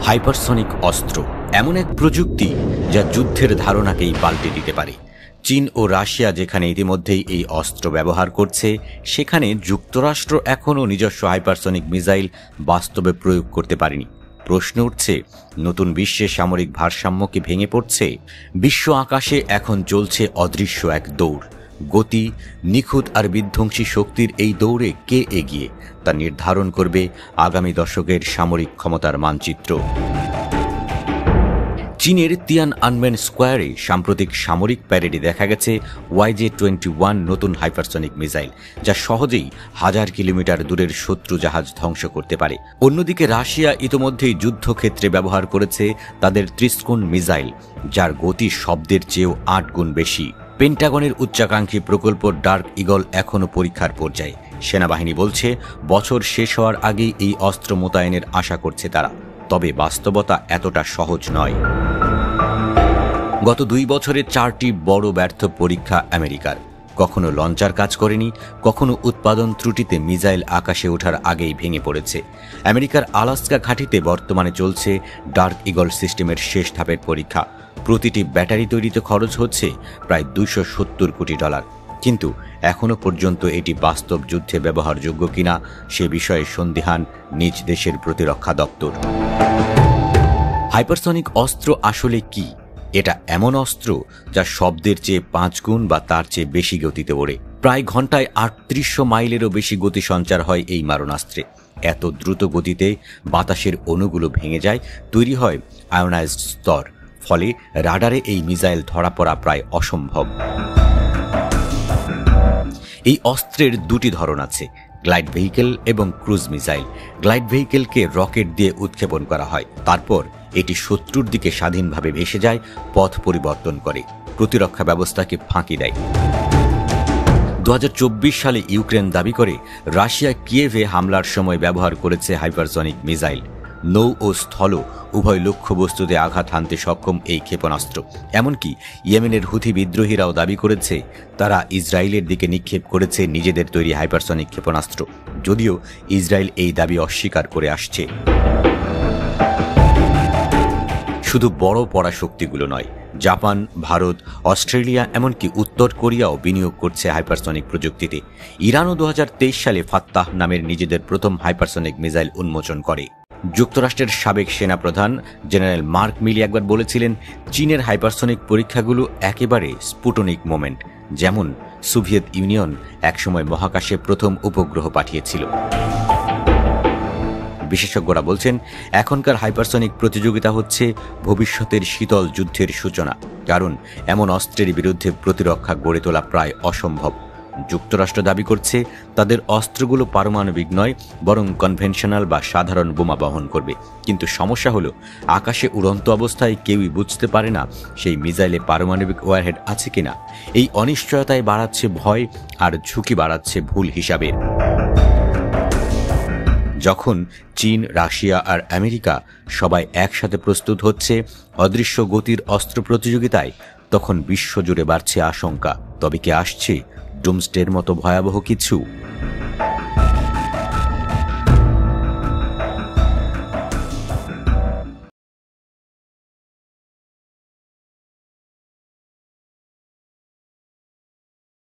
Hypersonic অস্ত্র এমন এক প্রযুক্তি যা যুদ্ধের ধারণাকেই পাল্টে দিতে পারে। চীন ও রাশিয়া যেখানে ইতিমধ্যেই এই অস্ত্র ব্যবহার করছে, সেখানে যুক্তরাষ্ট্র এখনও নিজস্ব হাইপারসনিক মিসাইল বাস্তবে প্রয়োগ করতে পারেনি। প্রশ্ন উঠছে, নতুন বিশ্বে সামরিক ভারসাম্য কি ভেঙে পড়ছে? বিশ্ব আকাশে এখন চলছে অদৃশ্য এক দৌড়। গতি, নিখুঁত আর বিধ্বংসী শক্তির এই দৌড়ে কে এগিয়ে, তা নির্ধারণ করবে আগামী দশকের সামরিক ক্ষমতার মানচিত্র। চীনের তিয়ানআনমেন স্কোয়ারে সাম্প্রতিক সামরিক প্যারেডে দেখা গেছে YJ-21 নতুন হাইপারসনিক মিসাইল, যা সহজেই 1000 কিলোমিটার দূরের শত্রু জাহাজ ধ্বংস করতে পারে। অন্যদিকে রাশিয়া ইতোমধ্যেই যুদ্ধক্ষেত্রে ব্যবহার করেছে তাদের ত্রিস্কোণ মিসাইল, যার গতি শব্দের চেয়েও 8 গুণ বেশি। পেন্টাগনের উচ্চাকাঙ্ক্ষী প্রকল্প ডার্ক ঈগল এখনও পরীক্ষার পর্যায়ে। সেনাবাহিনী বলছে বছর শেষ হওয়ার আগেই এই অস্ত্র মোতায়েনের আশা করছে তারা। তবে বাস্তবতা এতটা সহজ নয়। গত 2 বছরে 4টি বড় ব্যর্থ পরীক্ষা আমেরিকার। কখনো লঞ্চার কাজ করেনি, কখনো উৎপাদন ত্রুটিতে মিসাইল আকাশে ওঠার আগেই ভেঙে পড়েছে। আমেরিকার আলাস্কা ঘাঁটিতে বর্তমানে চলছে ডার্ক ঈগল সিস্টেমের শেষ ধাপের পরীক্ষা। প্রতিটি ব্যাটারি তৈরিতে খরচ হচ্ছে প্রায় $270 কোটি। কিন্তু এখনও পর্যন্ত এটি বাস্তব যুদ্ধে ব্যবহারযোগ্য কিনা সে বিষয়ে সন্দিহান নিজ দেশের প্রতিরক্ষা দপ্তর। হাইপারসনিক অস্ত্র আসলে কি? এটা এমন অস্ত্র যা শব্দের চেয়ে 5 গুণ বা তার চেয়ে বেশি গতিতে ওড়ে। প্রায় ঘন্টায় 3800 মাইলেরও বেশি গতি সঞ্চার হয় এই মারণাস্ত্রে। এত দ্রুত গতিতে বাতাসের অণুগুলো ভেঙে যায়, তৈরি হয় আয়োনাইজড স্তর। ফলে রাডারে এই মিসাইল ধরা পড়া প্রায় অসম্ভব। এই অস্ত্রের 2টি ধরন আছে, গ্লাইড ভেহিকেল এবং ক্রুজ মিসাইল। গ্লাইড ভেহিকেলকে রকেট দিয়ে উৎক্ষেপণ করা হয়, তারপর এটি শত্রুর দিকে স্বাধীনভাবে ভেসে যায়, পথ পরিবর্তন করে, প্রতিরক্ষা ব্যবস্থাকে ফাঁকি দেয়। 2024 সালে ইউক্রেন দাবি করে রাশিয়া কিয়েভে হামলার সময় ব্যবহার করেছে হাইপারসনিক মিসাইল। নৌ ও স্থল উভয় লক্ষ্যবস্তুতে আঘাত হানতে সক্ষম এই ক্ষেপণাস্ত্র। এমনকি ইয়েমেনের হুথি বিদ্রোহীরাও দাবি করেছে তারা ইসরায়েলের দিকে নিক্ষেপ করেছে নিজেদের তৈরি হাইপারসনিক ক্ষেপণাস্ত্র, যদিও ইসরায়েল এই দাবি অস্বীকার করে আসছে। শুধু বড় পরাশক্তিগুলো নয়, জাপান, ভারত, অস্ট্রেলিয়া, এমনকি উত্তর কোরিয়াও বিনিয়োগ করছে হাইপারসনিক প্রযুক্তিতে। ইরানও 2023 সালে ফাত্তাহ নামের নিজেদের প্রথম হাইপারসনিক মিসাইল উন্মোচন করে। যুক্তরাষ্ট্রের সাবেক সেনাপ্রধান জেনারেল মার্ক মিলি একবার বলেছিলেন, চীনের হাইপারসনিক পরীক্ষাগুলো একেবারে স্পুটনিক মোমেন্ট, যেমন সোভিয়েত ইউনিয়ন একসময় মহাকাশে প্রথম উপগ্রহ পাঠিয়েছিল। বিশেষজ্ঞরা বলছেন, এখনকার হাইপারসনিক প্রতিযোগিতা হচ্ছে ভবিষ্যতের শীতল যুদ্ধের সূচনা, কারণ এমন অস্ত্রের বিরুদ্ধে প্রতিরক্ষা গড়ে তোলা প্রায় অসম্ভব। যুক্তরাষ্ট্র দাবি করছে তাদের অস্ত্রগুলো পারমাণবিক নয়, বরং কনভেনশনাল বা সাধারণ বোমা বহন করবে। কিন্তু সমস্যা হলো, আকাশে উড়ন্ত অবস্থায় কেউই বুঝতে পারে না সেই মিসাইলে পারমাণবিক ওয়ারহেড আছে কিনা। এই অনিশ্চয়তায় বাড়াচ্ছে ভয় আর ঝুঁকি বাড়াচ্ছে ভুল হিসাবে। যখন চীন, রাশিয়া আর আমেরিকা সবাই একসাথে প্রস্তুত হচ্ছে অদৃশ্য গতির অস্ত্র প্রতিযোগিতায়, তখন বিশ্বজুড়ে বাড়ছে আশঙ্কা। তবে কি আসছে ডুমসডের মতো ভয়াবহ কিছু?